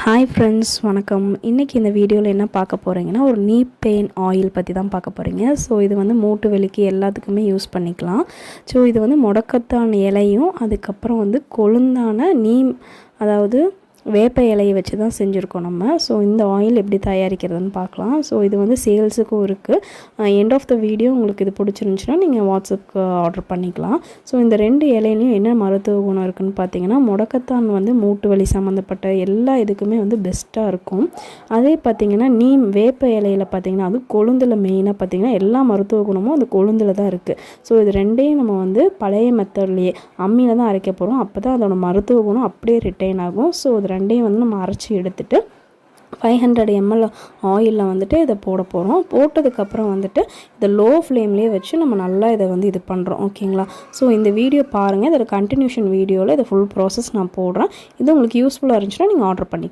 Hi friends, வணக்கம். இன்றைக்கி இந்த வீடியோவில் என்ன பார்க்க போகிறீங்கன்னா, ஒரு நீ பெயின் ஆயில் பற்றி தான் பார்க்க போகிறீங்க. ஸோ இது வந்து மூட்டு வலிக்கு எல்லாத்துக்குமே யூஸ் பண்ணிக்கலாம். ஸோ இது வந்து முடக்கத்தான் இலையும் அதுக்கப்புறம் வந்து கொழுந்தான நீம், அதாவது வேப்ப இலையை வச்சு தான் செஞ்சுருக்கோம் நம்ம. ஸோ இந்த ஆயில் எப்படி தயாரிக்கிறதுன்னு பார்க்கலாம். ஸோ இது வந்து சேல்ஸுக்கும் இருக்குது. எண்ட் ஆஃப் த வீடியோ உங்களுக்கு இது பிடிச்சிருந்துச்சுன்னா நீங்கள் வாட்ஸ்அப்புக்கு ஆர்டர் பண்ணிக்கலாம். ஸோ இந்த 2 இலையிலையும் என்ன மருத்துவ குணம் இருக்குதுன்னு பார்த்தீங்கன்னா, முடக்கத்தான் வந்து மூட்டு வலி சம்மந்தப்பட்ட எல்லா இதுக்குமே வந்து பெஸ்ட்டாக இருக்கும். அதே பார்த்திங்கன்னா நீம் வேப்ப இலையில் பார்த்திங்கன்னா, அது கொழுந்தில் மெயினாக பார்த்திங்கன்னா எல்லா மருத்துவ குணமும் அந்த கொழுந்தில் தான் இருக்குது. ஸோ இது 2யும் நம்ம வந்து பழைய மெத்தட்லேயே அம்மியில் தான் அரைக்க போகிறோம். அப்போ தான் அதோட மருத்துவ குணம் அப்படியே ரிட்டைன் ஆகும். ஸோ இது 2யும் வந்து நம்ம அரைச்சி எடுத்துட்டு 500 ml ஆயிலில் வந்துட்டு இதை போட போகிறோம். போட்டதுக்கப்புறம் வந்துட்டு இதை லோ ஃப்ளேம்லேயே வச்சு நம்ம நல்லா இதை வந்து இது பண்ணுறோம். ஓகேங்களா? ஸோ இந்த வீடியோ பாருங்கள். இதோட கண்டினியூஷன் வீடியோவில் இதை ஃபுல் ப்ராசஸ் நான் போடுறேன். இது உங்களுக்கு யூஸ்ஃபுல்லாக இருந்துச்சுன்னா நீங்கள் ஆர்டர் பண்ணிக்கலாம்.